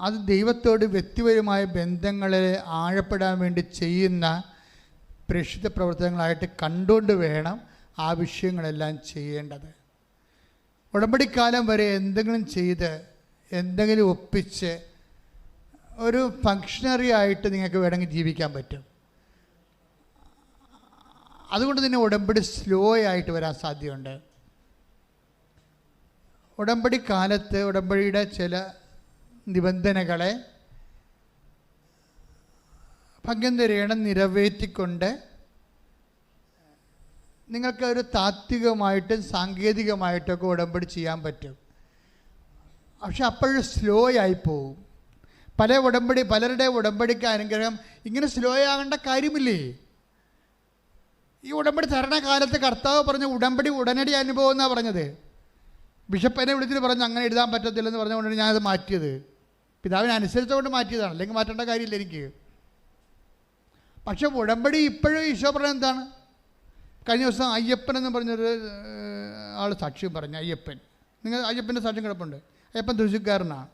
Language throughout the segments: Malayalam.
അത് ദൈവത്തോട് വ്യക്തിപരമായ ബന്ധങ്ങളിൽ ആഴപ്പെടാൻ വേണ്ടി ചെയ്യുന്ന പ്രേക്ഷിത പ്രവർത്തനങ്ങളായിട്ട് കണ്ടുകൊണ്ട് വേണം ആ വിഷയങ്ങളെല്ലാം ചെയ്യേണ്ടത്. ഉടമ്പടിക്കാലം വരെ എന്തെങ്കിലും ചെയ്ത് എന്തെങ്കിലും ഒപ്പിച്ച് ഒരു ഫങ്ഷണറി ആയിട്ട് നിങ്ങൾക്ക് വേണമെങ്കിൽ ജീവിക്കാൻ പറ്റും. അതുകൊണ്ട് തന്നെ ഉടമ്പടി സ്ലോ ആയിട്ട് വരാൻ സാധ്യതയുണ്ട്. ഉടമ്പടി കാലത്ത് ഉടമ്പടിയുടെ ചില നിബന്ധനകളെ ഭംഗം നിറവേറ്റിക്കൊണ്ട് നിങ്ങൾക്ക് ഒരു താത്വികമായിട്ടും സാങ്കേതികമായിട്ടൊക്കെ ഉടമ്പടി ചെയ്യാൻ പറ്റും. പക്ഷെ അപ്പോഴും സ്ലോ ആയിപ്പോവും. പലരുടെ ഉടമ്പടിക്ക് അനുഗ്രഹം ഇങ്ങനെ സ്ലോ ആകേണ്ട കാര്യമില്ലേ? ഈ ഉടമ്പടി തരണ കാലത്ത് കർത്താവ് പറഞ്ഞ ഉടമ്പടി ഉടനടി അനുഭവം എന്നാണ് പറഞ്ഞത്. ബിഷപ്പ് എന്നെ വിളിച്ചിട്ട് പറഞ്ഞു അങ്ങനെ എഴുതാൻ പറ്റത്തില്ലെന്ന് പറഞ്ഞുകൊണ്ടാണ് ഞാനത് മാറ്റിയത്. പിതാവിനെ അനുസരിച്ചുകൊണ്ട് മാറ്റിയതാണ്, അല്ലെങ്കിൽ മാറ്റേണ്ട കാര്യമില്ല എനിക്ക്. പക്ഷെ ഉടമ്പടി ഇപ്പോഴും ഈശോ പറഞ്ഞത് എന്താണ്? കഴിഞ്ഞ ദിവസം അയ്യപ്പൻ എന്ന് പറഞ്ഞൊരു ആൾ സാക്ഷ്യം പറഞ്ഞു. നിങ്ങൾ അയ്യപ്പൻ്റെ സാക്ഷ്യം കിടപ്പുണ്ട്. അയ്യപ്പൻ തൃശ്ശൂർക്കാരനാണ്.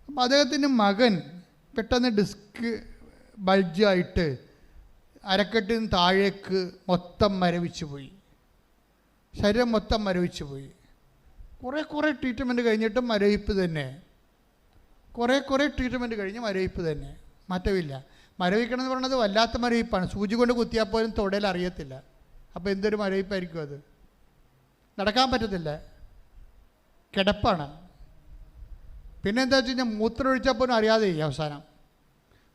അപ്പോൾ അദ്ദേഹത്തിൻ്റെ മകൻ പെട്ടെന്ന് ഡിസ്ക് ബൾജായിട്ട് അരക്കെട്ടിന് താഴേക്ക് മൊത്തം മരവിച്ചു പോയി, ശരീരം മൊത്തം മരവിച്ചു പോയി. കുറേ ട്രീറ്റ്മെൻറ്റ് കഴിഞ്ഞിട്ടും മരവിപ്പ് തന്നെ. കുറേ ട്രീറ്റ്മെൻറ്റ് കഴിഞ്ഞ് മരവിപ്പ് തന്നെ, മാറ്റമില്ല. മരവിക്കണം എന്ന് പറയുന്നത് വല്ലാത്ത മരവിപ്പാണ്. സൂചി കൊണ്ട് കുത്തിയാൽ പോലും തൊടയിൽ അറിയത്തില്ല. അപ്പോൾ എന്തൊരു മരവിപ്പായിരിക്കും അത്. നടക്കാൻ പറ്റത്തില്ല, കിടപ്പാണ്. പിന്നെ എന്താ വെച്ച് കഴിഞ്ഞാൽ മൂത്രം ഒഴിച്ചാൽ പോലും അറിയാതെ അവസാനം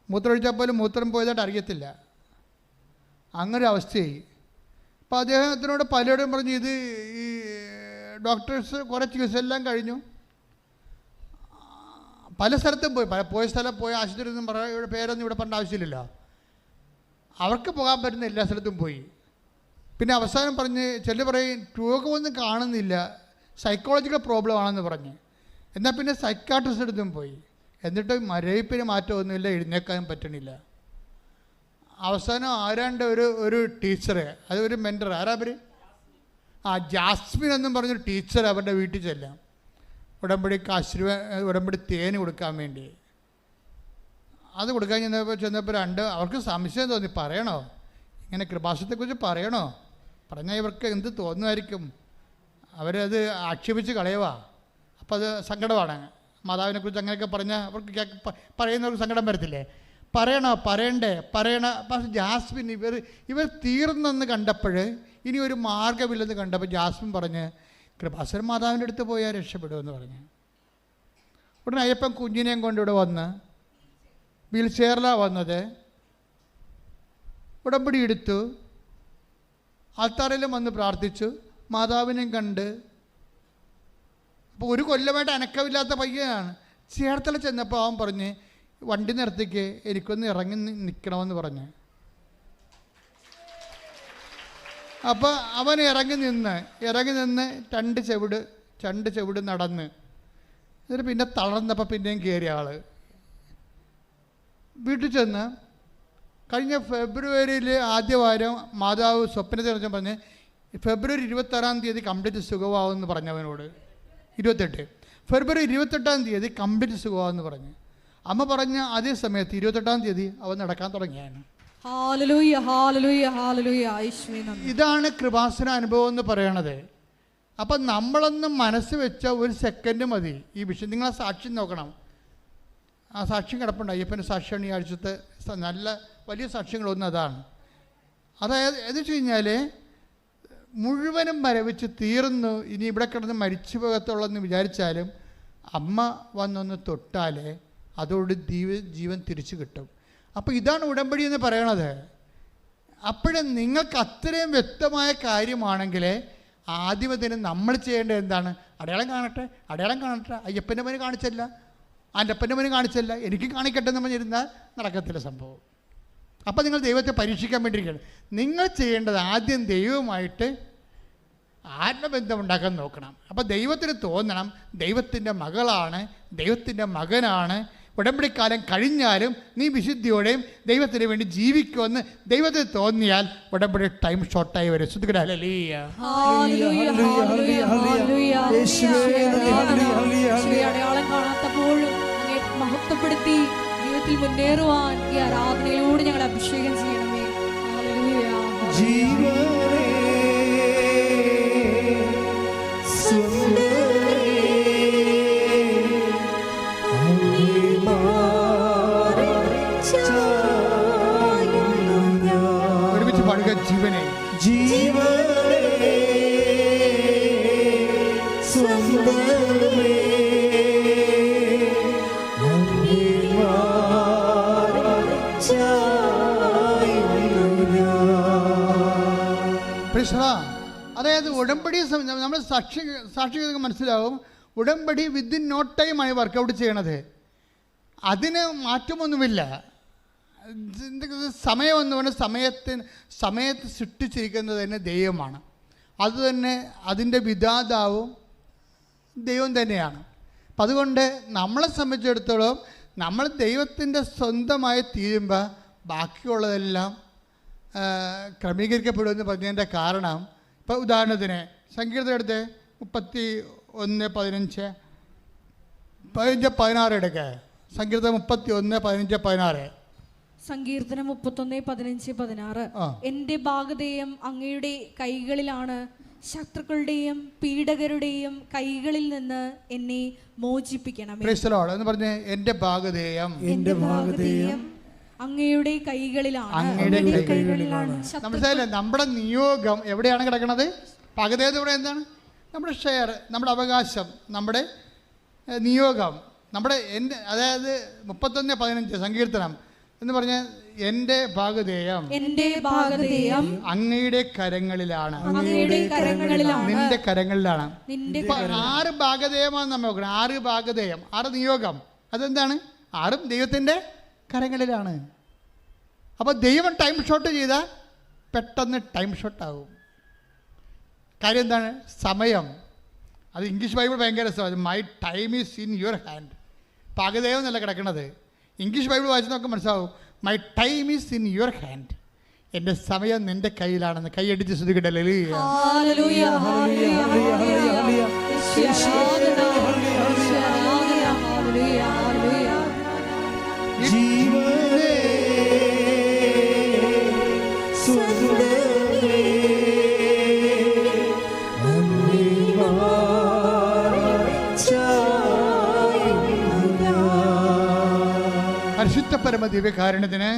മൂത്രം ഒഴിച്ചാൽ പോലും മൂത്രം പോയതായിട്ട് അറിയത്തില്ല. അങ്ങനെ അവസ്ഥയായി. അപ്പോൾ അദ്ദേഹത്തിനോട് പലരും പറഞ്ഞു, ഇത് ഈ ഡോക്ടേഴ്സ് കുറേ ചികിത്സ എല്ലാം കഴിഞ്ഞു, പല സ്ഥലത്തും പോയ സ്ഥലം പോയ ആശുപത്രി ഒന്നും ഇവിടെ പേരൊന്നും ഇവിടെ പറഞ്ഞ ആവശ്യമില്ലല്ലോ. അവർക്ക് പോകാൻ പറ്റുന്ന എല്ലാ സ്ഥലത്തും പോയി. പിന്നെ അവസാനം പറഞ്ഞ് ചില പറയും രോഗമൊന്നും കാണുന്നില്ല, സൈക്കോളജിക്കൽ പ്രോബ്ലം ആണെന്ന് പറഞ്ഞ്. എന്നാൽ പിന്നെ സൈക്കാട്രിസ്റ്റ് അടുത്തും പോയി. എന്നിട്ട് മരവിപ്പിന് മാറ്റമൊന്നുമില്ല, എഴുന്നേക്കാൻ പറ്റണില്ല. അവസാനം ആരാണ്ട് ഒരു ടീച്ചർ, അത് ഒരു മെൻറ്റർ, ആരാ അവർ? ജാസ്മിൻ എന്നും പറഞ്ഞൊരു ടീച്ചർ അവരുടെ വീട്ടിൽ ചെല്ലാം, ഉടമ്പടി തേന് കൊടുക്കാൻ വേണ്ടി. അത് കൊടുക്കാൻ ചെന്നപ്പോൾ അവർക്ക് സംശയം തോന്നി, പറയണോ ഇങ്ങനെ കൃപാസനത്തെക്കുറിച്ച് പറയണോ? പറഞ്ഞാൽ ഇവർക്ക് എന്ത് തോന്നുമായിരിക്കും, അവരത് ആക്ഷേപിച്ച് കളയുവാ. അപ്പോൾ അത് സങ്കടമാണ്. മാതാവിനെക്കുറിച്ച് അങ്ങനെയൊക്കെ പറഞ്ഞാൽ അവർക്ക് പറയുന്നവർക്ക് സങ്കടം വരത്തില്ലേ? പറയണ്ടേ. പക്ഷേ ജാസ്മിൻ ഇവർ തീർന്നെന്ന് കണ്ടപ്പോൾ, ഇനി ഒരു മാർഗ്ഗമില്ലെന്ന് കണ്ടപ്പോൾ ജാസ്മിൻ പറഞ്ഞ് കൃപാസന മാതാവിൻ്റെ അടുത്ത് പോയാൽ രക്ഷപ്പെടുമെന്ന് പറഞ്ഞു. ഉടനെ അയ്യപ്പൻ കുഞ്ഞിനെയും കൊണ്ട് ഇവിടെ വന്ന്, വീൽ ചെയറിലാണ് വന്നത്, ഉടമ്പടി എടുത്തു, ആൾത്താറിലും വന്ന് പ്രാർത്ഥിച്ചു, മാതാവിനെയും കണ്ട്. അപ്പോൾ ഒരു കൊല്ലമായിട്ട് അനക്കമില്ലാത്ത പയ്യനാണ്. ചേർത്തല ചെന്നപ്പോൾ അവൻ പറഞ്ഞ് വണ്ടി നിർത്തിക്ക്, എനിക്കൊന്ന് ഇറങ്ങി നിൽക്കണമെന്ന് പറഞ്ഞ്. അപ്പോൾ അവൻ ഇറങ്ങി നിന്ന് രണ്ട് ചെവിട് നടന്ന്, എന്നിട്ട് പിന്നെ തളർന്നപ്പോൾ പിന്നെയും കയറിയ ആൾ വീട്ടിൽ ചെന്ന്. കഴിഞ്ഞ ഫെബ്രുവരിയിൽ ആദ്യവാരം മാതാവ് സ്വപ്നത്തിൽ വെച്ചാൽ പറഞ്ഞ് ഫെബ്രുവരി 26 കംപ്ലീറ്റ് സുഖമാവുമെന്ന് പറഞ്ഞവനോട്. 28 ഫെബ്രുവരി 28 കംപ്ലീറ്റ് സുഖമാവെന്ന് പറഞ്ഞു. അമ്മ പറഞ്ഞ അതേ സമയത്ത് 28 അവൻ നടക്കാൻ തുടങ്ങിയാണ്. ഇതാണ് കൃപാസന അനുഭവം എന്ന് പറയണത്. അപ്പം നമ്മളൊന്ന് മനസ്സ് വെച്ച ഒരു സെക്കൻഡ് മതി ഈ വിഷയം. നിങ്ങൾ ആ സാക്ഷ്യം നോക്കണം. ആ സാക്ഷ്യം കിടപ്പുണ്ട്. അയ്യപ്പൻ്റെ സാക്ഷ്യമാണ് ഈ ആഴ്ചത്തെ നല്ല വലിയ സാക്ഷ്യങ്ങളൊന്നും അതാണ്. അതായത് എന്ന് വെച്ച് കഴിഞ്ഞാൽ മുഴുവനും മരവിച്ച് തീർന്നു, ഇനി ഇവിടെ കിടന്ന് മരിച്ചു പോകത്തുള്ളെന്ന് വിചാരിച്ചാലും അമ്മ വന്നൊന്ന് തൊട്ടാൽ അതോട് ജീവൻ തിരിച്ചു കിട്ടും. അപ്പോൾ ഇതാണ് ഉടമ്പടി എന്ന് പറയണത്. അപ്പോഴും നിങ്ങൾക്ക് അത്രയും വ്യക്തമായ കാര്യമാണെങ്കിൽ ആദ്യമതിന് നമ്മൾ ചെയ്യേണ്ടത് എന്താണ്? അടയാളം കാണട്ടെ. അയ്യപ്പൻ്റെ മോന് കാണിച്ചല്ല, ആൻ്റപ്പൻ്റെ മോന് കാണിച്ചല്ല, എനിക്ക് കാണിക്കട്ടെ എന്ന് പറഞ്ഞിരുന്നാൽ നടക്കത്തില്ല സംഭവം. അപ്പോൾ നിങ്ങൾ ദൈവത്തെ പരീക്ഷിക്കാൻ വേണ്ടിയിരിക്കുകയാണ്. നിങ്ങൾ ചെയ്യേണ്ടത് ആദ്യം ദൈവവുമായിട്ട് ആത്മബന്ധം ഉണ്ടാക്കാൻ നോക്കണം. അപ്പോൾ ദൈവത്തിന് തോന്നണം ദൈവത്തിൻ്റെ മകളാണ്, ദൈവത്തിൻ്റെ മകനാണ്. ഉടമ്പടിക്കാലം കഴിഞ്ഞാലും നീ വിശുദ്ധിയോടെയും ദൈവത്തിന് വേണ്ടി ജീവിക്കുമെന്ന് ദൈവത്തിന് തോന്നിയാൽ ഉടമ്പടി ടൈം ഷോർട്ടായി വരും. അടയാളം കാണാത്തപ്പോഴും ജീവിതത്തിൽ മുന്നേറുവാൻ ഈ ആരാധനയിലൂടെ ഞങ്ങൾ അഭിഷേകം ചെയ്യണമേ. ഹല്ലേലൂയ. ജീവനേ ഒരുമിച്ച് പാടുക. ജീവനെ ജീവനേ സ്വന്തമേ അതായത് ഉടമ്പടി നമ്മൾ സാക്ഷികൾക്ക് മനസ്സിലാവും. ഉടമ്പടി വിത്തിൻ നോ ടൈമാണ് വർക്കൗട്ട് ചെയ്യണത്. അതിന് മാറ്റമൊന്നുമില്ല. സമയമെന്ന് പറഞ്ഞാൽ സമയത്ത് സൃഷ്ടിച്ചിരിക്കുന്നത് തന്നെ ദൈവമാണ്. അതുതന്നെ അതിൻ്റെ വിധാതാവും ദൈവം തന്നെയാണ്. അപ്പം അതുകൊണ്ട് നമ്മളെ സംബന്ധിച്ചിടത്തോളം നമ്മൾ ദൈവത്തിൻ്റെ സ്വന്തമായി തീരുമ്പോൾ ബാക്കിയുള്ളതെല്ലാം ക്രമീകരിക്കപ്പെടുമെന്ന് പറഞ്ഞതിൻ്റെ കാരണം, ഇപ്പോൾ ഉദാഹരണത്തിന് സങ്കീർത്തനം എടുത്ത് 31:15-16 എടുക്കുക. സങ്കീർത്തനം 31:15-16. സങ്കീർത്തനം 31:15-16. എന്റെ ഭാഗധേയം അങ്ങയുടെ കൈകളിലാണ്, ശത്രുക്കളുടെയും പീഡകരുടെയും കൈകളിൽ നിന്ന് എന്നെ മോചിപ്പിക്കണമേ. പ്രൈസ് ദി ലോർഡ് എന്ന് പറഞ്ഞ് എൻ്റെ ഭാഗധേയം അങ്ങയുടെ കൈകളിലാണ്. മനസ്സിലായില്ലേ? നമ്മുടെ നിയോഗം എവിടെയാണ് കിടക്കുന്നത്? ഭാഗധേയം ഇവിടെ എന്താണ്? നമ്മുടെ ഷെയർ, നമ്മുടെ അവകാശം, നമ്മുടെ നിയോഗം, അതായത് 31:15 സങ്കീർത്തനം എന്ന് പറഞ്ഞ എൻ്റെ ഭാഗധേയം അങ്ങയുടെ കരങ്ങളിലാണ്, നിന്റെ കരങ്ങളിലാണ്. 6 ഭാഗധേയമാണ് നമ്മൾ നോക്കണം. 6 ഭാഗധേയം, 6 നിയോഗം. അതെന്താണ്? 6ഉം ദൈവത്തിൻ്റെ കരങ്ങളിലാണ്. അപ്പോൾ ദൈവം ടൈം ഷോട്ട് ചെയ്താൽ പെട്ടെന്ന് ടൈം ഷോട്ടാകും. കാര്യം എന്താണ്? സമയം. അത് ഇംഗ്ലീഷ് ബൈബിൾ ഭയങ്കര രസമാണ്. My time is in your hand. ഭാഗധേയം എന്നല്ല കിടക്കുന്നത്. ഇംഗ്ലീഷ് ബൈബിൾ വായിച്ച് നമുക്ക് മനസ്സിലാവും. My time is in your hand. എൻ്റെ സമയം നിന്റെ കയ്യിലാണെന്ന്. കൈയടിച്ച് ശ്രദ്ധിക്കട്ടെ. ജീവനേ പരിശുദ്ധ പരമ ദിവ്യകാരുണ്യത്തിന്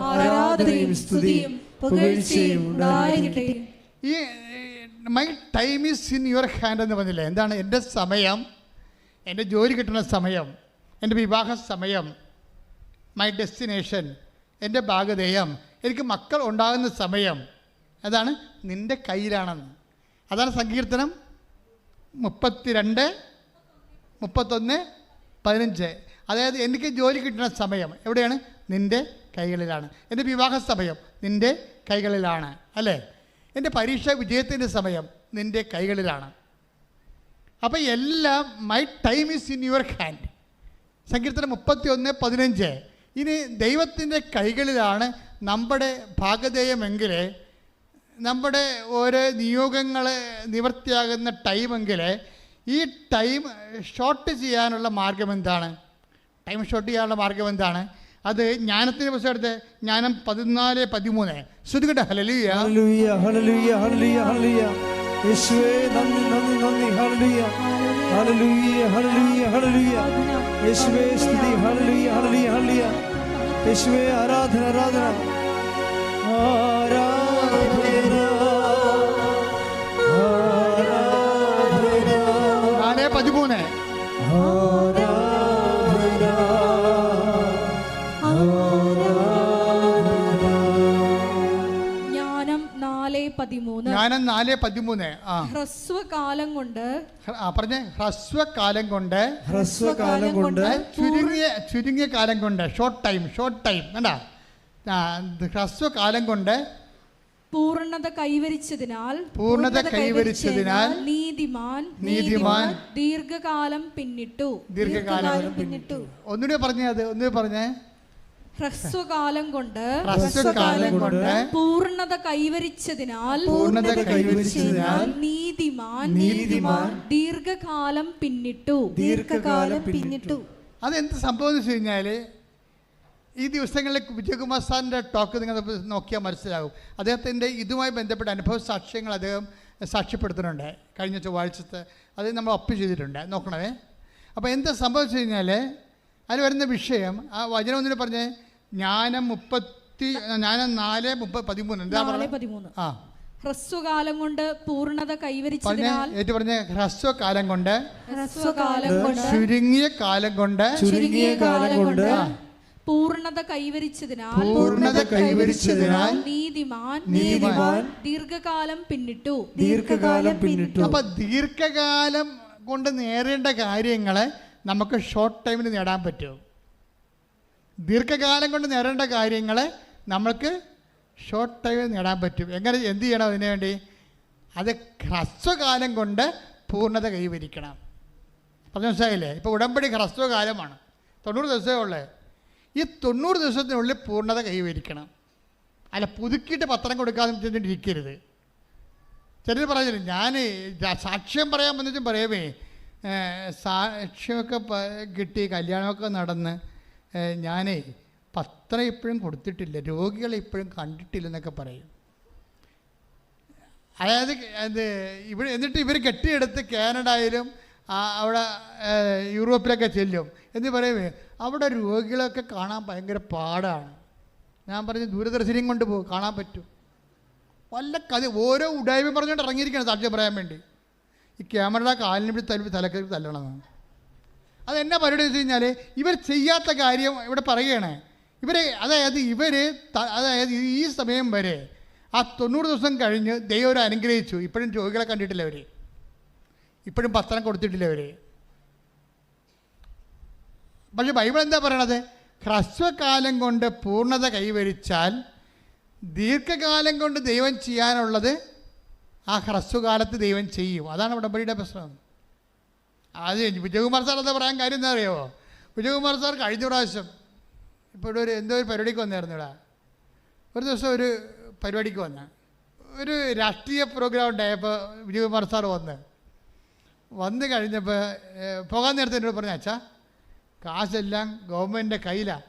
ആരാധനയും സ്തുതിയും പുകഴ്ചയും ഉണ്ടായിരിക്കട്ടെ. ഈ my time is in your hand എന്ന് പറഞ്ഞില്ലേ? എന്താണ്? എൻ്റെ സമയം, എൻ്റെ ജോലി കിട്ടുന്ന സമയം, എൻ്റെ വിവാഹ സമയം, മൈ ഡെസ്റ്റിനേഷൻ, എൻ്റെ ഭാഗധേയം, എനിക്ക് മക്കൾ ഉണ്ടാകുന്ന സമയം, അതാണ് നിൻ്റെ കയ്യിലാണെന്ന്. അതാണ് സങ്കീർത്തനം 32:31-15. അതായത് എനിക്ക് ജോലി കിട്ടുന്ന സമയം എവിടെയാണ്? നിൻ്റെ കൈകളിലാണ്. എൻ്റെ വിവാഹ സമയം നിൻ്റെ കൈകളിലാണ്, അല്ലേ? എൻ്റെ പരീക്ഷ വിജയത്തിൻ്റെ സമയം നിൻ്റെ കൈകളിലാണ്. അപ്പോൾ എല്ലാം my time is in your hand. സങ്കീർത്തനം 31:15. ഇനി ദൈവത്തിൻ്റെ കൈകളിലാണ് നമ്മുടെ ഭാഗധേയമെങ്കിൽ, നമ്മുടെ ഓരോ നിയോഗങ്ങളെ നിവൃത്തിയാകുന്ന ടൈമെങ്കിൽ, ഈ ടൈം ഷോർട്ട് ചെയ്യാനുള്ള മാർഗം എന്താണ്? ടൈം ഷോർട്ട് ചെയ്യാനുള്ള മാർഗം എന്താണ്? അത് ജ്ഞാനത്തിൻ്റെ പുസ്തകം എടുത്ത് ജ്ഞാനം 14:13. ശ്രുതികട്ടെ. Hallelujah hallelujah hallelujah hallelujah hallelujah. യേശുവേ നന്ദി നന്ദി നന്ദി. Hallelujah hallelujah hallelujah hallelujah. യേശുവേ സ്തുതി. Hallelujah hallelujah hallelujah. യേശുവേ ആരാധന ആരാധന ആരാധന ആരാധന. 4:13. ജ്ഞാനം 4:13. ഹ്രസ്വകാലം കൊണ്ട് ചുരുങ്ങിയ കാലം കൊണ്ട്, ഷോർട്ട് ടൈം വേണ്ട, ഹ്രസ്വകാലം കൊണ്ട് പൂർണ്ണത കൈവരിച്ചതിനാൽ നീതിമാൻ ദീർഘകാലം പിന്നിട്ടു. ഒന്നുകൂടി പറഞ്ഞേ. ഹ്രസ്വകാലം കൊണ്ട് പൂർണ്ണത കൈവരിച്ചതിനാൽ നീതിമാൻ ദീർഘകാലം പിന്നിട്ടു. അതെന്ത് സംഭവം എന്ന് വെച്ച് കഴിഞ്ഞാൽ, ഈ ദിവസങ്ങളിൽ വിജയകുമാർ സാറിൻ്റെ ടോക്ക് നിങ്ങൾ നോക്കിയാൽ മനസ്സിലാകും. അദ്ദേഹത്തിൻ്റെ ഇതുമായി ബന്ധപ്പെട്ട അനുഭവ സാക്ഷ്യങ്ങൾ അദ്ദേഹം സാക്ഷ്യപ്പെടുത്തുന്നുണ്ട്. കഴിഞ്ഞ ചൊവ്വാഴ്ചത്തെ അത് നമ്മൾ ഒപ്പ് ചെയ്തിട്ടുണ്ട്, നോക്കണമേ. അപ്പോൾ എന്താ സംഭവിച്ചു കഴിഞ്ഞാൽ അതിൽ വരുന്ന വിഷയം ആ വചനം ഒന്നിന് പറഞ്ഞ് ജ്ഞാനം 4:13 എന്താ പറയുക? ആ, ഹ്രസ്വകാലം കൊണ്ട് പൂർണ്ണത കൈവരിച്ചതിനാൽ ഹ്രസ്വകാലം കൊണ്ട് ചുരുങ്ങിയ കാലം കൊണ്ട് പൂർണ്ണത കൈവരിച്ചതിനാൽ നീതിമാൻ ദീർഘകാലം പിന്നിട്ടു. അപ്പൊ ദീർഘകാലം കൊണ്ട് നേടേണ്ട കാര്യങ്ങളെ നമുക്ക് ഷോർട്ട് ടൈമിൽ നേടാൻ പറ്റും. ദീർഘകാലം കൊണ്ട് നേടേണ്ട കാര്യങ്ങളെ നമുക്ക് ഷോർട്ട് ടൈമിൽ നേടാൻ പറ്റും. എങ്ങനെ, എന്ത് ചെയ്യണം അതിനു വേണ്ടി? അത് ഹ്രസ്വകാലം കൊണ്ട് പൂർണ്ണത കൈവരിക്കണം. പറഞ്ഞു മനസ്സിലായില്ലേ? ഇപ്പോൾ ഉടമ്പടി ഹ്രസ്വകാലമാണ്, 90 ദിവസമേ ഉള്ളേ. ഈ 90 ദിവസത്തിനുള്ളിൽ പൂർണ്ണത കൈവരിക്കണം. അല്ല പുതുക്കിയിട്ട് പത്രം കൊടുക്കാതെ ഇരിക്കരുത്. ചിലർ പറഞ്ഞില്ല, ഞാൻ സാക്ഷ്യം പറയാൻ വന്നിട്ടും പറയുമേ സാക്ഷ്യമൊക്കെ കിട്ടി, കല്യാണമൊക്കെ നടന്ന് ഞാനേ പത്രം ഇപ്പോഴും കൊടുത്തിട്ടില്ല, രോഗികളെ ഇപ്പോഴും കണ്ടിട്ടില്ലെന്നൊക്കെ പറയും. അതായത് എന്നിട്ട് ഇവർ കെട്ടിയെടുത്ത് കാനഡയിലും അവിടെ യൂറോപ്പിലൊക്കെ ചെല്ലും എന്ന് പറയുമേ അവിടെ രോഗികളൊക്കെ കാണാൻ ഭയങ്കര പാടാണ്. ഞാൻ പറഞ്ഞു ദൂരദർശനം കൊണ്ട് പോകും, കാണാൻ പറ്റും. വല്ല കഥ ഓരോ ഉടായ്മ പറഞ്ഞുകൊണ്ട് ഇറങ്ങിയിരിക്കണം സാക്ഷ്യം പറയാൻ വേണ്ടി. ഈ ക്യാമറയുടെ കാലിന് പിടിച്ച് തലക്കറി തല്ലണമെന്നാണ്. അതെന്നാ പരിപാടി വെച്ച് കഴിഞ്ഞാൽ ഇവർ ചെയ്യാത്ത കാര്യം ഇവിടെ പറയുകയാണ്. അതായത് ഈ സമയം വരെ ആ 90 ദിവസം കഴിഞ്ഞ് ദൈവം അനുഗ്രഹിച്ചു. ഇപ്പോഴും രോഗികളെ കണ്ടിട്ടില്ല അവർ, ഇപ്പോഴും പത്രം കൊടുത്തിട്ടില്ല അവർ. പക്ഷെ ബൈബിൾ എന്താ പറയണത്? ഹ്രസ്വകാലം കൊണ്ട് പൂർണ്ണത കൈവരിച്ചാൽ ദീർഘകാലം കൊണ്ട് ദൈവം ചെയ്യാനുള്ളത് ആ ഹ്രസ്വകാലത്ത് ദൈവം ചെയ്യും. അതാണ് ഉടമ്പടിയുടെ പ്രശ്നം. അത് വിജയകുമാർ സാർ എന്താ പറയാൻ കാര്യം എന്താ അറിയുമോ? വിജയകുമാർ സാർ കഴിഞ്ഞ പ്രാവശ്യം ഇപ്പോൾ ഇവിടെ എന്തോ ഒരു പരിപാടിക്ക് വന്നായിരുന്നു. ഇവിടെ ഒരു ദിവസം ഒരു പരിപാടിക്ക് ഒരു രാഷ്ട്രീയ പ്രോഗ്രാം ഉണ്ടായപ്പോൾ വിജയകുമാർ സാർ വന്ന് കഴിഞ്ഞപ്പോൾ പോകാൻ നേരത്തെ എന്നോട് പറഞ്ഞു, അച്ഛാ കാശെല്ലാം ഗവൺമെൻറ്റിൻ്റെ കയ്യിലാണ്,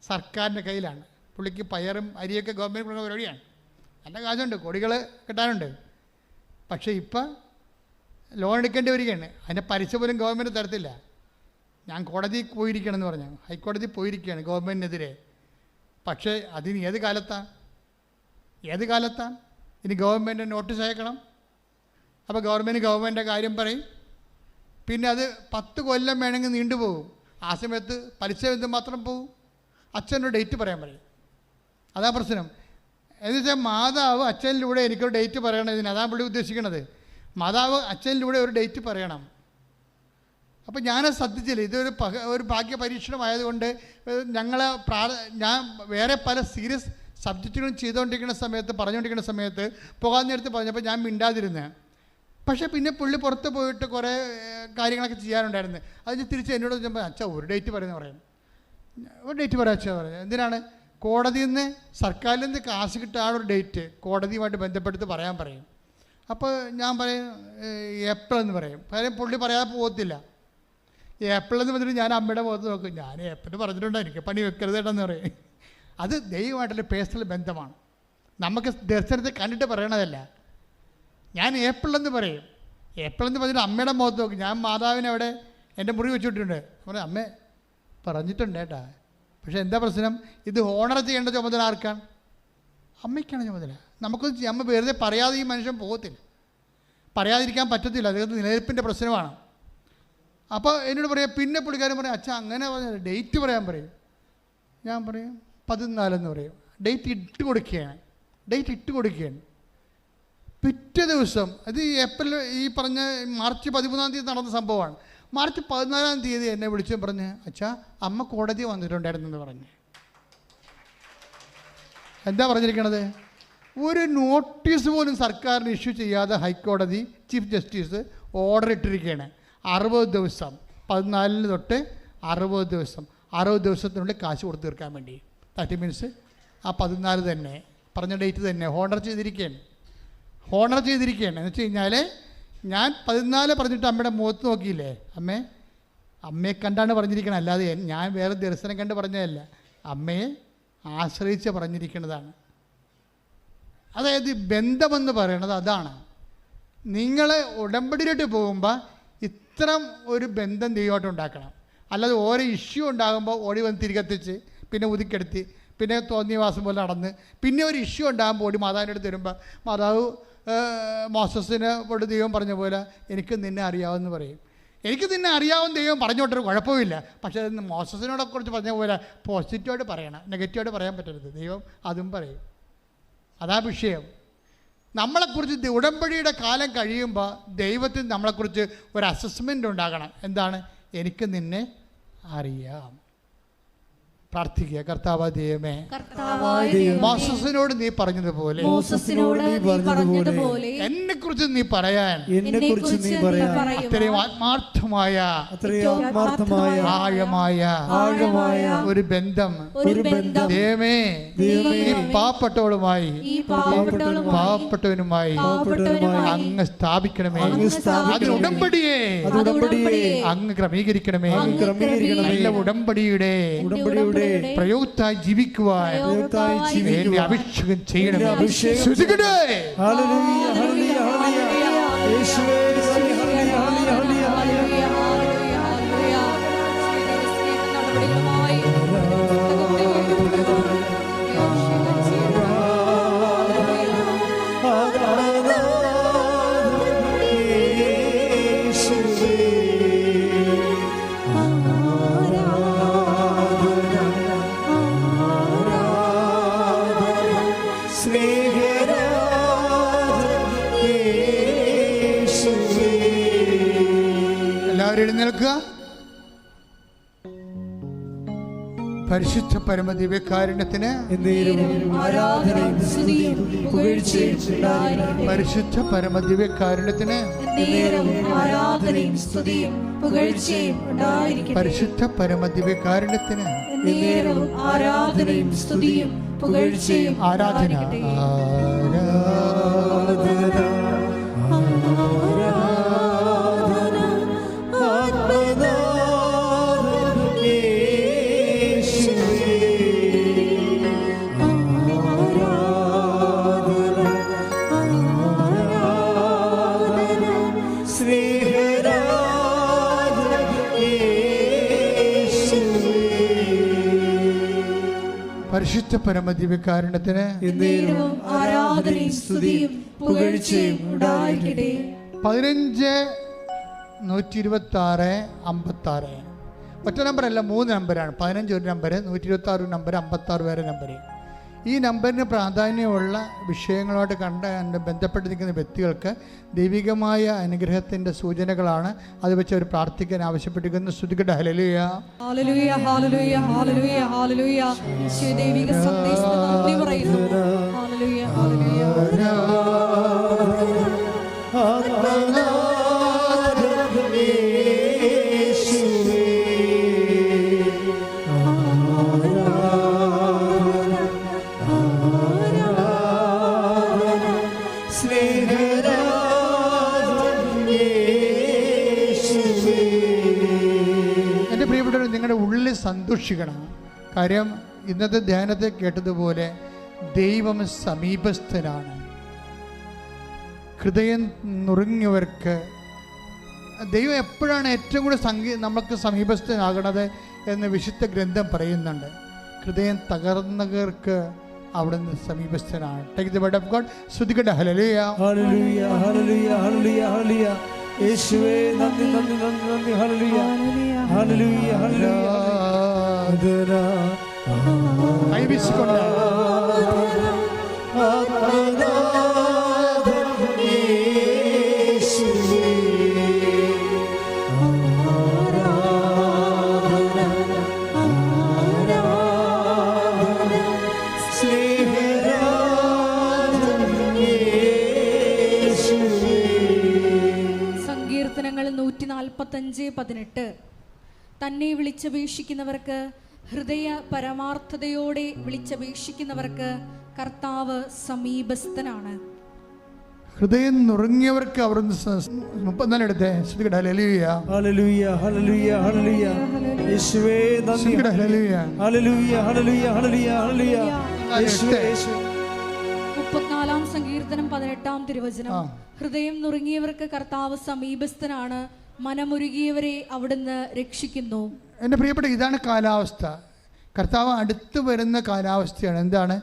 സർക്കാരിൻ്റെ കയ്യിലാണ്. പുള്ളിക്ക് പയറും അരിയൊക്കെ ഗവൺമെൻറ് കൊടുക്കുന്ന പരിപാടിയാണ്. നല്ല കാശുണ്ട്, കോടികൾ കിട്ടാനുണ്ട്. പക്ഷേ ഇപ്പം ലോൺ എടുക്കേണ്ടി വരികയാണ്. അതിൻ്റെ പലിശ പോലും ഗവൺമെൻറ് തരത്തില്ല. ഞാൻ കോടതിയിൽ പോയിരിക്കണമെന്ന് പറഞ്ഞു, ഹൈക്കോടതി പോയിരിക്കുകയാണ് ഗവൺമെൻറ്റിനെതിരെ. പക്ഷേ അതിന് ഏത് കാലത്താണ് ഇനി ഗവൺമെൻറ് നോട്ടീസ് അയക്കണം. അപ്പോൾ ഗവൺമെൻറ് കാര്യം പറയും. പിന്നെ അത് 10 കൊല്ലം വേണമെങ്കിൽ നീണ്ടുപോകും. ആ സമയത്ത് പലിശ എന്തുമാത്രം പോകും? അച്ഛനൊരു ഡേറ്റ് പറയാൻ പറയും. അതാ പ്രശ്നം. എന്ന് വെച്ചാൽ മാതാവ് അച്ഛനിലൂടെ എനിക്കൊരു ഡേറ്റ് പറയണം. അതാണ് പുള്ളി ഉദ്ദേശിക്കണത്. മാതാവ് അച്ഛനിലൂടെ ഒരു ഡേറ്റ് പറയണം. അപ്പോൾ ഞാനത് ശ്രദ്ധിച്ചില്ല. ഒരു ഭാഗ്യ പരീക്ഷണമായതുകൊണ്ട് ഞാൻ വേറെ പല സീരിയസ് സബ്ജക്റ്റുകളും പറഞ്ഞുകൊണ്ടിരിക്കുന്ന സമയത്ത് പോകാൻ നേരത്ത് പറഞ്ഞപ്പോൾ ഞാൻ മിണ്ടാതിരുന്നത്. പക്ഷേ പിന്നെ പുള്ളി പുറത്ത് പോയിട്ട് കുറേ കാര്യങ്ങളൊക്കെ ചെയ്യാനുണ്ടായിരുന്നു. അതിന് തിരിച്ച് എന്നോട് ചോദിച്ചപ്പോൾ അച്ഛാ ഒരു ഡേറ്റ് പറയുന്നത് പറയും. ഒരു ഡേറ്റ് പറയാം അച്ഛാ പറഞ്ഞു. എന്തിനാണ്? കോടതിയിൽ നിന്ന് സർക്കാരിൽ നിന്ന് കാശ് കിട്ടാനുള്ള ഒരു ഡേറ്റ് കോടതിയുമായിട്ട് ബന്ധപ്പെടുത്തി പറയാൻ പറയും. അപ്പോൾ ഞാൻ പറയും ഏപ്രിൽ എന്ന് പറയും. കാര്യം പുള്ളി പറയാതെ പോകത്തില്ല. ഏപ്രിൽ എന്ന് പറഞ്ഞിട്ട് ഞാൻ അമ്മയുടെ മുഖത്ത് നോക്കും. ഞാൻ ഏപ്രിൽ പറഞ്ഞിട്ടുണ്ടോ, എനിക്ക് പണി വെക്കരുത് കേട്ടെന്ന് പറയും. അത് ദൈവമായിട്ടുള്ള പേഴ്സണൽ ബന്ധമാണ്. നമുക്ക് ദർശനത്തെ കണ്ടിട്ട് പറയണതല്ല. ഞാൻ ഏപ്രിൽ എന്ന് പറയും. ഏപ്രിൽ എന്ന് പറഞ്ഞിട്ട് അമ്മയുടെ മുഖത്ത് നോക്കും. ഞാൻ മാതാവിനെ അവിടെ എൻ്റെ മുറി വെച്ചിട്ടുണ്ട്. പറഞ്ഞു അമ്മേ പറഞ്ഞിട്ടുണ്ട് കേട്ടാ. പക്ഷേ എന്താ പ്രശ്നം? ഇത് ഓണർ ചെയ്യേണ്ട ചുമതല ആർക്കാണ്? അമ്മയ്ക്കാണ് ചുമതല. നമുക്കൊന്നും അമ്മ വെറുതെ പറയാതെ ഈ മനുഷ്യൻ പോകത്തില്ല, പറയാതിരിക്കാൻ പറ്റത്തില്ല. അദ്ദേഹത്തിന് നിലനിൽപ്പിൻ്റെ പ്രശ്നമാണ്. അപ്പോൾ എന്നോട് പറയാം. പിന്നെ പുള്ളിക്കാരൻ പറയും അച്ഛാ അങ്ങനെ പറഞ്ഞ ഡേറ്റ് പറയാൻ പറയും. ഞാൻ പറയും 14 പറയും. ഡേറ്റ് ഇട്ട് കൊടുക്കുകയാണ്. പിറ്റേ ദിവസം അത് ഏപ്രിൽ ഈ പറഞ്ഞ മാർച്ച് 13-ാം തീയതി നടന്ന സംഭവമാണ്. മാർച്ച് 14-ാം തീയതി എന്നെ വിളിച്ചു പറഞ്ഞ് അച്ഛാ അമ്മ കോടതി വന്നിട്ടുണ്ടായിരുന്നെന്ന് പറഞ്ഞു. എന്താ പറഞ്ഞിരിക്കണത്? ഒരു നോട്ടീസ് പോലും സർക്കാരിന് ഇഷ്യൂ ചെയ്യാതെ ഹൈക്കോടതി ചീഫ് ജസ്റ്റിസ് ഓർഡർ ഇട്ടിരിക്കുകയാണ്. 60 ദിവസം, 14 തൊട്ട് 60 ദിവസം, 60 ദിവസത്തിനുള്ളിൽ കാശ് കൊടുത്ത് തീർക്കാൻ വേണ്ടി. ദാറ്റ് മീൻസ് ആ 14 തന്നെ പറഞ്ഞ ഡേറ്റ് തന്നെ ഹോണർ ചെയ്തിരിക്കുകയാണ്. എന്ന് വെച്ച് കഴിഞ്ഞാൽ ഞാൻ 14 പറഞ്ഞിട്ട് അമ്മയുടെ മുഖത്ത് നോക്കിയില്ലേ, അമ്മയെ കണ്ടാണ് പറഞ്ഞിരിക്കണം, അല്ലാതെ ഞാൻ വേറെ ദർശനം കണ്ട് പറഞ്ഞതല്ല. അമ്മയെ ആശ്രയിച്ച് പറഞ്ഞിരിക്കുന്നതാണ്. അതായത് ബന്ധമെന്ന് പറയുന്നത് അതാണ്. നിങ്ങൾ ഉടമ്പടിയിലോട്ട് പോകുമ്പോൾ ഇത്തരം ഒരു ബന്ധം ദൈവമായിട്ട് ഉണ്ടാക്കണം. അല്ലാതെ ഓരോ ഇഷ്യൂ ഉണ്ടാകുമ്പോൾ ഓടി വന്ന് തിരികെത്തിച്ച് പിന്നെ ഉതിക്കെടുത്തി പിന്നെ തോന്നിയവാസം പോലെ നടന്ന് പിന്നെ ഒരു ഇഷ്യൂ ഉണ്ടാകുമ്പോൾ ഓടി മാതാവിൻ്റെ അടുത്ത് വരുമ്പോൾ മാതാവ് മോസസിന് കൊണ്ട് ദൈവം പറഞ്ഞ പോലെ എനിക്ക് നിന്നെ അറിയാമെന്ന് പറയും. എനിക്ക് നിന്നെ അറിയാവുന്ന ദൈവം പറഞ്ഞോട്ടൊരു കുഴപ്പമില്ല. പക്ഷേ മോസസിനോടെ കുറിച്ച് പറഞ്ഞ പോലെ പോസിറ്റീവായിട്ട് പറയണം, നെഗറ്റീവായിട്ട് പറയാൻ പറ്റരുത്. ദൈവം അതും പറയും. അതാ വിഷയം. നമ്മളെക്കുറിച്ച് ഉടമ്പടിയുടെ കാലം കഴിയുമ്പോൾ ദൈവത്തിന് നമ്മളെക്കുറിച്ച് ഒരു അസസ്മെൻ്റ് ഉണ്ടാകണം. എന്താണ്? എനിക്ക് നിന്നെ അറിയാം. പ്രാർത്ഥിക്കുക. കർത്താവായ ദൈവമേ, മോസസിനോട് നീ പറഞ്ഞതുപോലെ എന്നെ കുറിച്ച് നീ പറയാൻ അത്രയും ആത്മാർത്ഥമായ ആഴമായ ഒരു ബന്ധം ദൈവമേ ഈ പാവപ്പെട്ടവളുമായി പാവപ്പെട്ടവനുമായി അങ്ങ് സ്ഥാപിക്കണമേ. അതിന് ഉടമ്പടിയെ അങ്ങ് ക്രമീകരിക്കണമേ. നല്ല ഉടമ്പടിയുടെ പ്രയോക്തായി ജീവിക്കുവാൻ എന്നെ അഭിഷേകം ചെയ്യണമേ. എഴുന്നേൽക്കുക. പരിശുദ്ധ പരമദിവ്യകാരുണ്യത്തിന് പരിശുദ്ധ പരമദിവ്യകാരുണ്യത്തിന് പരിശുദ്ധ പരമദിവ്യകാരുണ്യത്തിന് ആരാധന പരിശുദ്ധ പരമദിവ്യകാരുണ്യത്തിന് ആരാധനയും സ്തുതിയും പുകഴ്ചയും ഉണ്ടായിരിക്കട്ടെ. 15-126-56 ഒറ്റ നമ്പറല്ല, 3 നമ്പറാണ്. 15 ഒരു നമ്പർ, 126 നമ്പർ, 56 വേറെ നമ്പർ. ഈ നമ്പറിന് പ്രാധാന്യമുള്ള വിഷയങ്ങളുമായിട്ട് ബന്ധപ്പെട്ട് നിൽക്കുന്ന വ്യക്തികൾക്ക് ദൈവികമായ അനുഗ്രഹത്തിൻ്റെ സൂചനകളാണ്. അത് വെച്ച് അവർ പ്രാർത്ഥിക്കാൻ ആവശ്യപ്പെട്ടിരിക്കുന്നു. സ്തുതിക്കട്ടെ. Hallelujah, hallelujah, hallelujah, hallelujah, hallelujah. ദൈവിക സന്ദേശത്തിന് നന്ദി പറയുന്നു. Hallelujah, hallelujah. നിങ്ങളുടെ ഉള്ളിൽ സന്തോഷിക്കണം. കാര്യം ഇന്നത്തെ ധ്യാനത്തെ കേട്ടതുപോലെ ദൈവം സമീപസ്ഥനാണ്. ഹൃദയം നുറുങ്ങിയവർക്ക് ദൈവം എപ്പോഴാണ് ഏറ്റവും കൂടുതൽ നമുക്ക് സമീപസ്ഥനാകണത് എന്ന് വിശുദ്ധ ഗ്രന്ഥം പറയുന്നുണ്ട്. ഹൃദയം തകർന്നവർക്ക് അവിടുന്ന് സമീപസ്ഥനാണ്. Take the word of God. സ്തുതിക്കട്ടെ. Hallelujah, hallelujah, hallelujah, hallelujah, hallelujah. യേശുവേ നന്ദി, നന്ദി, നന്ദി, നന്ദി. Hallelujah, hallelujah, hallelujah. കൈവീശിക്കൊണ്ട് സങ്കീർത്തനങ്ങൾ 145:18 തന്നെ വിളിച്ചപേക്ഷിക്കുന്നവർക്ക്, ഹൃദയ പരമാർത്ഥതയോടെ വിളിച്ചപേക്ഷിക്കുന്നവർക്ക് കർത്താവ് സമീപസ്ഥനാണ്. ഹൃദയം നുറുങ്ങിയവർക്ക് അവിടുന്ന് 34 എടുത്തേ. Hallelujah, hallelujah, hallelujah, hallelujah. യേശുവേ നന്ദി. സ്തുതിക്കട്ടെ. Hallelujah. Hallelujah hallelujah hallelujah hallelujah. യേശുവേ യേശുവേ. 34-ാം സങ്കീർത്തനം 18-ാം തിരുവചനം. ആ. ഹൃദയം നുറുങ്ങിയവർക്ക് കർത്താവ് സമീപസ്ഥനാണ്, മനമുരുകിയവരെ അവിടുന്ന് രക്ഷിക്കുന്നു. എൻ്റെ പ്രിയപ്പെട്ട, ഇതാണ് കാലാവസ്ഥ. കർത്താവ് അടുത്ത് വരുന്ന കാലാവസ്ഥയാണ്. എന്താണ്?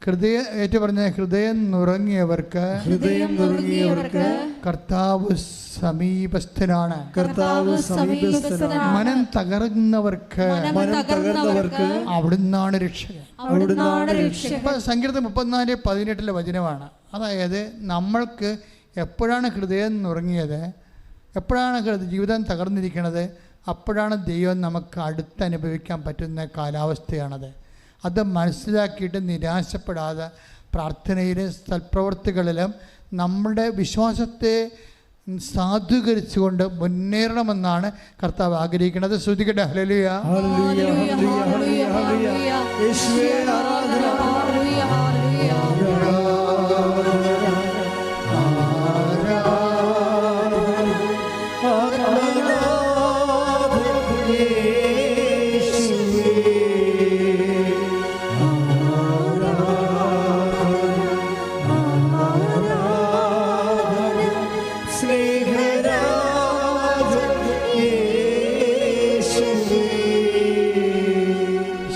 ഹൃദയം നുറങ്ങിയവർക്ക് കർത്താവ് സമീപസ്ഥനാണ്. കർത്താവ് സമീപസ്ഥനാണ്. മനം തകർന്നവർക്ക് അവിടുന്നാണ് രക്ഷകൻ. ഇപ്പൊ സങ്കീർത്തനം 34:18 വചനമാണ്. അതായത് നമ്മൾക്ക് എപ്പോഴാണ് ഹൃദയം നുറങ്ങിയത്, എപ്പോഴാണ് ജീവിതം തകർന്നിരിക്കുന്നത്, അപ്പോഴാണ് ദൈവം നമുക്ക് അടുത്തനുഭവിക്കാൻ പറ്റുന്ന കാലാവസ്ഥയാണത്. അത് മനസ്സിലാക്കിയിട്ട് നിരാശപ്പെടാതെ പ്രാർത്ഥനയിലും സൽപ്രവർത്തികളിലും നമ്മുടെ വിശ്വാസത്തെ സാധൂകരിച്ചുകൊണ്ട് മുന്നേറണമെന്നാണ് കർത്താവ് ആഗ്രഹിക്കുന്നത്. ശ്രുതിക്കട്ടെ. ഹല്ലേലൂയ. Hallelujah hallelujah hallelujah. യേശുവേ ആരാധന.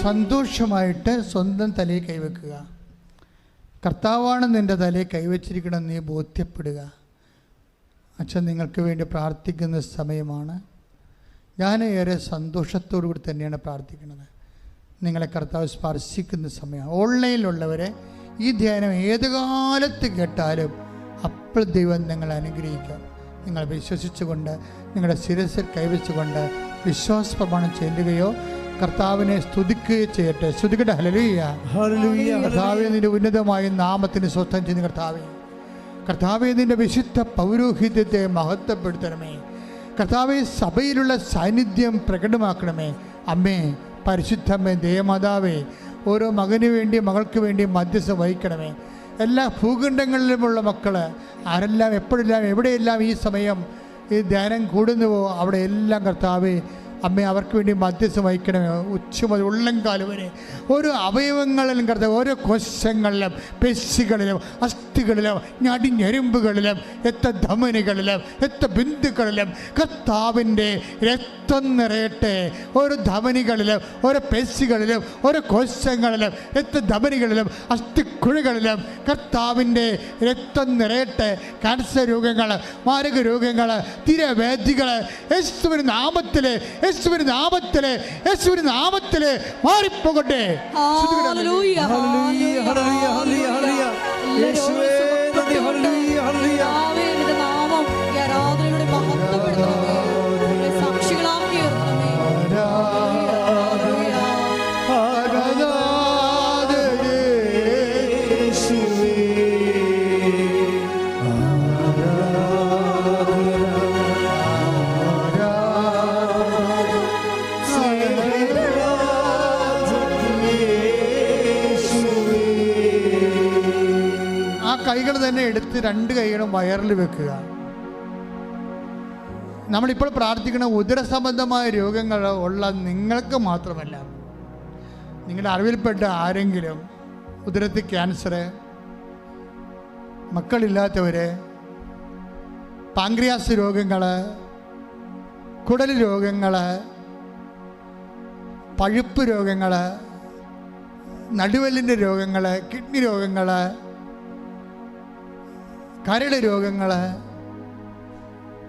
സന്തോഷമായിട്ട് സ്വന്തം തലയിൽ കൈവെക്കുക. കർത്താവാണ് നിൻ്റെ തലയിൽ കൈവച്ചിരിക്കണമെന്ന് നീ ബോധ്യപ്പെടുക. അച്ഛൻ നിങ്ങൾക്ക് വേണ്ടി പ്രാർത്ഥിക്കുന്ന സമയമാണ്. ഞാൻ ഏറെ സന്തോഷത്തോടു കൂടി തന്നെയാണ് പ്രാർത്ഥിക്കുന്നത്. നിങ്ങളെ കർത്താവ് സ്പർശിക്കുന്ന സമയമാണ്. ഓൺലൈനിലുള്ളവരെ ഈ ധ്യാനം ഏത് കാലത്ത് കേട്ടാലും അപ്പോൾ ദൈവം നിങ്ങളെ അനുഗ്രഹിക്കാം. നിങ്ങൾ വിശ്വസിച്ചുകൊണ്ട് നിങ്ങളുടെ ശിരസിൽ കൈവച്ചുകൊണ്ട് വിശ്വാസ പ്രമാണം ചെല്ലുകയോ കർത്താവിനെ സ്തുതിക്കുകയോ ചെയ്യട്ടെ. സ്തുതിക്കട്ടെ. ഹല്ലേലൂയ. കർത്താവേ, നിന്റെ ഉന്നതമായ നാമത്തിന് സ്വസ്ഥം ചെയ്യുന്ന കർത്താവേ, നിന്റെ വിശുദ്ധ പൗരോഹിത്യത്തെ മഹത്വപ്പെടുത്തണമേ. കർത്താവേ, സഭയിലുള്ള സാന്നിധ്യം പ്രകടമാക്കണമേ. അമ്മേ, പരിശുദ്ധമ്മേ, ദേവമാതാവേ, ഓരോ മകന് വേണ്ടി മകൾക്ക് വേണ്ടി മധ്യസ്ഥ വഹിക്കണമേ. എല്ലാ ഭൂഖണ്ഡങ്ങളിലുമുള്ള മക്കൾ ആരെല്ലാം എപ്പോഴെല്ലാം എവിടെയെല്ലാം ഈ സമയം ഈ ധ്യാനം കൂടുന്നുവോ അവിടെ എല്ലാം കർത്താവേ അമ്മേ അവർക്ക് വേണ്ടി മധ്യസ്ഥം വഹിക്കണമേ. ഉച്ച മുതൽ ഉള്ളംകാലം വരെ ഓരോ അവയവങ്ങളിലും കർത്താവ്, ഓരോ കോശങ്ങളിലും പേശികളിലും അസ്ഥികളിലും ഞടിഞ്ഞെരുമ്പുകളിലും ധമനികളിലും ബിന്ദുക്കളിലും കർത്താവിൻ്റെ രക്തം നിറയട്ടെ. ഓരോ ധമനികളിലും ഓരോ പേശികളിലും ഓരോ കോശങ്ങളിലും ധമനികളിലും അസ്ഥിക്കുഴികളിലും കർത്താവിൻ്റെ രക്തം നിറയട്ടെ. ക്യാൻസർ രോഗങ്ങൾ, മാരക രോഗങ്ങൾ, തിരവേദികൾ യേശുവിന്റെ നാമത്തിലെ മാറിപ്പോകട്ടെ. Hallelujah hallelujah hallelujah. യേശുവേ നന്ദി. Hallelujah hallelujah. നിന്റെ നാമം ഈ ആരാധനയുടെ മഹത്വപ്പെടുത്തണമേ. സാക്ഷികളാക്കി ഉയർത്തണമേ. കൈകൾ തന്നെ എടുത്ത് രണ്ട് കൈകളും വയറിൽ വെക്കുക. നമ്മളിപ്പോൾ പ്രാർത്ഥിക്കുന്ന ഉദരസംബന്ധമായ രോഗങ്ങൾ ഉള്ള നിങ്ങൾക്ക് മാത്രമല്ല, നിങ്ങളുടെ അറിവിൽപ്പെട്ട ആരെങ്കിലും ഉദരത്തിൽ ക്യാൻസർ, മക്കളില്ലാത്തവർ, പാങ്ക്രിയാസ് രോഗങ്ങൾ, കുടൽ രോഗങ്ങൾ, പഴുപ്പ് രോഗങ്ങൾ, നടുവെല്ലിൻ്റെ രോഗങ്ങൾ, കിഡ്നി രോഗങ്ങൾ, കരട് രോഗങ്ങൾ,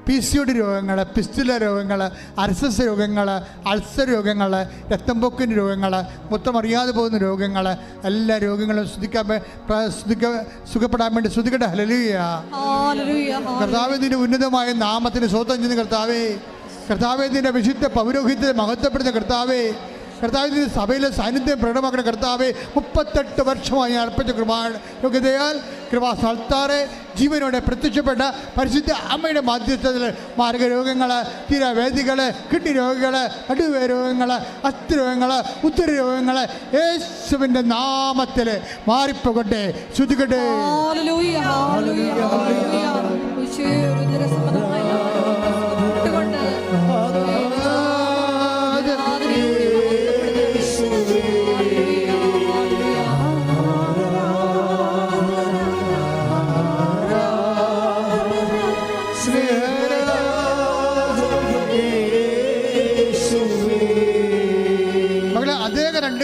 PCOD രോഗങ്ങൾ, പിസ്റ്റുല രോഗങ്ങൾ, അർസസ് രോഗങ്ങൾ, അൾസർ രോഗങ്ങൾ, രക്തംപൊക്കിൻ്റെ രോഗങ്ങൾ, മൊത്തം അറിയാതെ പോകുന്ന രോഗങ്ങൾ, എല്ലാ രോഗങ്ങളും സുഖപ്പെടാൻ വേണ്ടി ശ്രുതിക്കട്ടെ. ഹല്ലേലൂയ. കർത്താവേ, നിന്റെ ഉന്നതമായ നാമത്തിന് സ്വന്തം ചെയ്യുന്ന കർത്താവേ, നിന്റെ വിശുദ്ധ പൗരോഹിത്യത്തെ മഹത്വപ്പെടുന്ന കർത്താവേ, നിന്റെ സഭയിലെ സാന്നിധ്യം പ്രകടമാക്കുന്ന കർത്താവേ, 38 വർഷമായി അർപ്പിച്ച യോഗ്യതയാൽ കൃപാസ്ഥാനത്താറെ ജീവനോടെ പ്രത്യക്ഷപ്പെട്ട പരിശുദ്ധ അമ്മയുടെ മാധ്യസ്ഥത്തിൽ മാരക രോഗങ്ങൾ, തീരവേദികൾ, കിഡ്നി രോഗികൾ, നടുവേ രോഗങ്ങൾ, അസ്ഥി രോഗങ്ങൾ, ഉദര രോഗങ്ങൾ യേശുവിൻ്റെ നാമത്തിൽ മാറിപ്പോകട്ടെ. ശ്രുതിക്കട്ടെ.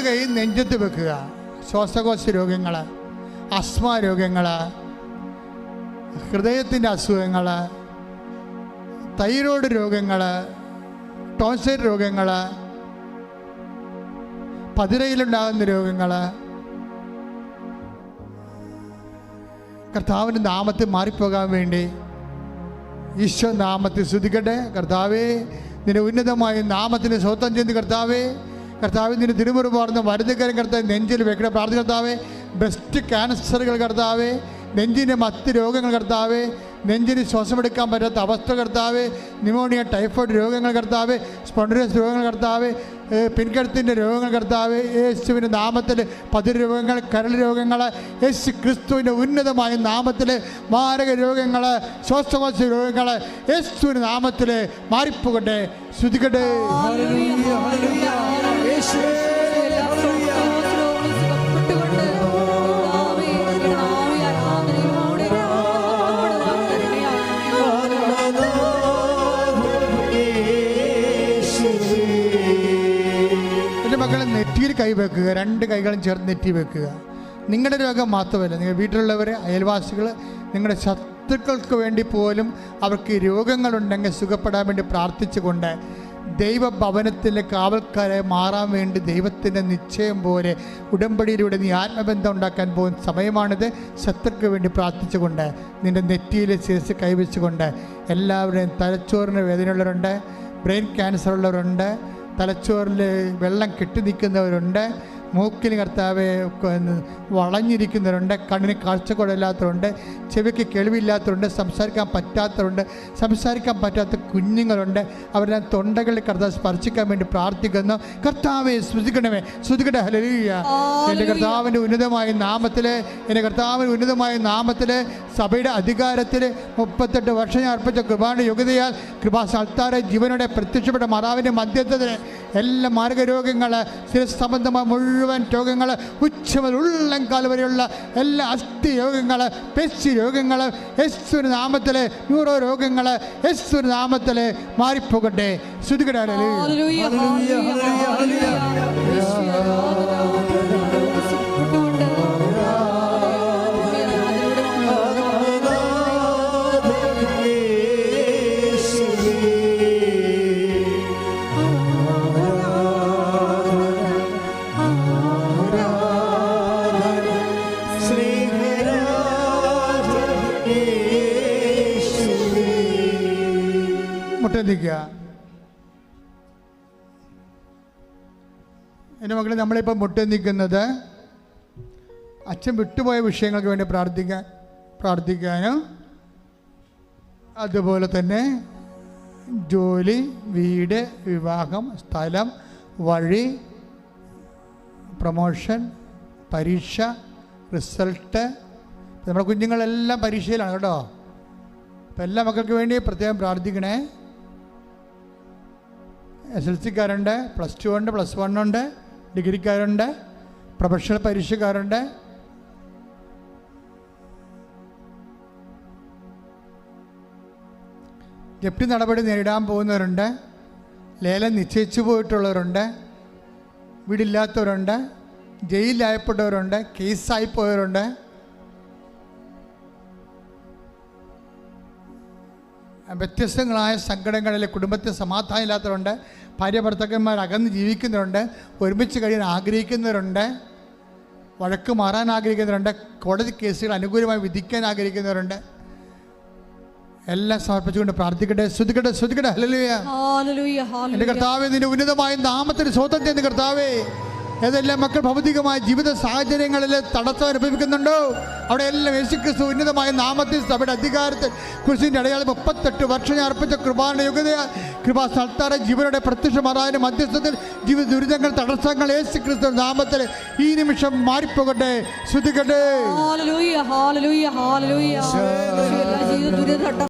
കൈ നെഞ്ചത്ത് വെക്കുക. ശ്വാസകോശ രോഗങ്ങൾ, അസ്മ രോഗങ്ങൾ, ഹൃദയത്തിൻ്റെ അസുഖങ്ങൾ, തൈറോയ്ഡ് രോഗങ്ങൾ, ടോൺസിൽ രോഗങ്ങൾ, പതിരയിലുണ്ടാകുന്ന രോഗങ്ങൾ കർത്താവിൻ്റെ നാമത്തിൽ മാറിപ്പോകാൻ വേണ്ടി ഈശോ നാമത്തിൽ സ്തുതിക്കട്ടെ. കർത്താവേ, നിന്റെ ഉന്നതമായ നാമത്തിന് സ്വന്തം ചെയ്യുന്ന കർത്താവേ, കർത്താവ് നിന്റെ തിരുമുറി പാർന്ന് മരുന്നുകാരൻ കർത്താവ് നെഞ്ചിൽ വെക്കണ പ്രാർത്ഥന കർത്താവേ. ബ്രസ്റ്റ് ക്യാൻസറുകൾ കർത്താവേ, നെഞ്ചിൻ്റെ മറ്റ് രോഗങ്ങൾ കർത്താവേ, നെഞ്ചിന് ശ്വാസമെടുക്കാൻ പറ്റാത്ത അവസ്ഥ കർത്താവേ, ന്യൂമോണിയ, ടൈഫോയിഡ് രോഗങ്ങൾ കർത്താവേ, സ്പോണ്ടിലോസിസ് രോഗങ്ങൾ കർത്താവേ, പിൻകഴുത്തിൻ്റെ രോഗങ്ങൾ കർത്താവേ, യേശുവിൻ്റെ നാമത്തിൽ പതിര് രോഗങ്ങൾ, കരൾ രോഗങ്ങൾ, യേശു ക്രിസ്തുവിൻ്റെ ഉന്നതമായ നാമത്തിൽ മാരക രോഗങ്ങൾ, ശ്വാസകോശ രോഗങ്ങൾ യേശുവിൻ്റെ നാമത്തിൽ മാറിപ്പോകട്ടെ. ശ്രുതിക്കട്ടെ. മക്കളെ നെറ്റിയിൽ കൈവെക്കുക. രണ്ട് കൈകളും ചേർന്ന് നെറ്റി വെക്കുക. നിങ്ങളുടെ രോഗം മാത്രമല്ല, നിങ്ങൾ വീട്ടിലുള്ളവർ, അയൽവാസികൾ, നിങ്ങളുടെ ശത്രുക്കൾക്ക് വേണ്ടി പോലും അവർക്ക് രോഗങ്ങളുണ്ടെങ്കിൽ സുഖപ്പെടാൻ വേണ്ടി പ്രാർത്ഥിച്ചുകൊണ്ട് ദൈവഭവനത്തിലെ കാവൽക്കാരെ മാറാൻ വേണ്ടി ദൈവത്തിൻ്റെ നിശ്ചയം പോലെ ഉടമ്പടിയിലൂടെ നീ ആത്മബന്ധം ഉണ്ടാക്കാൻ പോകുന്ന സമയമാണിത്. ശത്രുക്ക് വേണ്ടി പ്രാർത്ഥിച്ചുകൊണ്ട് നിൻ്റെ നെറ്റിയിൽ ശിരസ് കൈവച്ചുകൊണ്ട് എല്ലാവരുടെയും തലച്ചോറിന് വേദനയുള്ളവരുണ്ട്, ബ്രെയിൻ ക്യാൻസർ ഉള്ളവരുണ്ട്, തലച്ചോറിൽ വെള്ളം കെട്ടി നിൽക്കുന്നവരുണ്ട്, മൂക്കിന് കർത്താവെ വളഞ്ഞിരിക്കുന്നവരുണ്ട്, കണ്ണിന് കാഴ്ചക്കുറവില്ലാത്തവരുണ്ട്, ചെവിക്ക് കേൾവിയില്ലാത്തവരുണ്ട്, സംസാരിക്കാൻ പറ്റാത്തവരുണ്ട്, സംസാരിക്കാൻ പറ്റാത്ത കുഞ്ഞുങ്ങളുണ്ട്. അവരുടെ തൊണ്ടകളിൽ കർത്താവ് സ്പർശിക്കാൻ വേണ്ടി പ്രാർത്ഥിക്കുന്നു. കർത്താവെ സ്തുതിക്കണമേ, സ്തുതിക്കട്ടെ. ഹല്ലേലൂയ. എൻ്റെ കർത്താവിൻ്റെ ഉന്നതമായ നാമത്തിൽ, എൻ്റെ കർത്താവിൻ്റെ ഉന്നതമായ നാമത്തിൽ സഭയുടെ അധികാരത്തിൽ 38 വർഷം ഞാൻ അർപ്പിച്ച കൃപാന്റെ യോഗ്യതയാൽ കൃപാസ്ഥാനത്താറെ ജീവനോടെ പ്രത്യക്ഷപ്പെട്ട മാതാവിൻ്റെ മധ്യത്തിൽ എല്ലാ മാർഗരോഗങ്ങൾ, ശിരസ് സംബന്ധമായ മുഴുവൻ രോഗങ്ങൾ, ഉച്ച മുതൽ ഉള്ളംകാൽ വരെയുള്ള എല്ലാ അസ്ഥി രോഗങ്ങൾ, പേശി രോഗങ്ങൾ യേശുവിന്റെ നാമത്തിൽ, ന്യൂറോ രോഗങ്ങൾ യേശുവിന്റെ നാമത്തിൽ മാറിപ്പോകട്ടെ. ശ്രുതികട. എൻ്റെ മക്കളെ, നമ്മളിപ്പോൾ മുട്ടുനിൽക്കുന്നത് അച്ഛൻ വിട്ടുപോയ വിഷയങ്ങൾക്ക് വേണ്ടി പ്രാർത്ഥിക്കാനും അതുപോലെ തന്നെ ജോലി, വീട്, വിവാഹം, സ്ഥലം, വഴി, പ്രമോഷൻ, പരീക്ഷ, റിസൾട്ട്. നമ്മുടെ കുഞ്ഞുങ്ങളെല്ലാം പരീക്ഷയിലാണ് കേട്ടോ. അപ്പം എല്ലാ മക്കൾക്ക് വേണ്ടി പ്രത്യേകം പ്രാർത്ഥിക്കണേ. SLC-കാരുണ്ട്, +2 ഉണ്ട്, +1 ഉണ്ട്, ഡിഗ്രിക്കാരുണ്ട്, പ്രൊഫഷണൽ പരീക്ഷക്കാരുണ്ട്. ജപ്തി നടപടി നേരിടാൻ പോകുന്നവരുണ്ട്, ലേലം നിശ്ചയിച്ചു പോയിട്ടുള്ളവരുണ്ട്, വീടില്ലാത്തവരുണ്ട്, ജയിലിലായപ്പെട്ടവരുണ്ട്, കേസായി പോയവരുണ്ട്. വ്യത്യസ്തങ്ങളായ സങ്കടങ്ങളിൽ കുടുംബത്തിൽ സമാധാനം ഇല്ലാത്തവരുണ്ട്, ഭാര്യ ഭർത്താക്കന്മാർ അകന്ന് ജീവിക്കുന്നവരുണ്ട്, ഒരുമിച്ച് കഴിയാൻ ആഗ്രഹിക്കുന്നവരുണ്ട്, വഴക്ക് മാറാൻ ആഗ്രഹിക്കുന്നവരുണ്ട്, കോടതി കേസുകൾ അനുകൂലമായി വിധിക്കാൻ ആഗ്രഹിക്കുന്നവരുണ്ട്. എല്ലാം സമർപ്പിച്ചുകൊണ്ട് പ്രാർത്ഥിക്കട്ടെ. സ്തുതിക്കട്ടെ, സ്തുതിക്കട്ടെ. ഹല്ലേലൂയ. എൻ്റെ കർത്താവേ, നിന്റെ ഉന്നതമായ നാമത്തിന് സ്വന്തം ചെയ്യുന്ന കർത്താവേ, ഏതെല്ലാം മക്കൾ ഭൗതികമായ ജീവിത സാഹചര്യങ്ങളിൽ തടസ്സം അനുഭവിക്കുന്നുണ്ടോ അവിടെ എല്ലാം യേശുക്രിസ്തു ഉന്നതമായ നാമത്തിൽ സഭയുടെ അധികാരത്തിൽ കുരിശിൻ്റെ അടയാളം 38 വർഷം ഞാൻ അർപ്പിച്ച കൃപാന്റെ യോഗ്യതയാൽ കൃപാസ്ഥാനത്താറെ ജീവനോടെ പ്രത്യക്ഷമാറാനും മധ്യസ്ഥത്തിൽ ജീവിത ദുരിതങ്ങൾ, തടസ്സങ്ങൾ യേശുക്രിസ്തു നാമത്തിൽ ഈ നിമിഷം മാറിപ്പോകട്ടെ. ശ്രുതിക്കട്ടെ.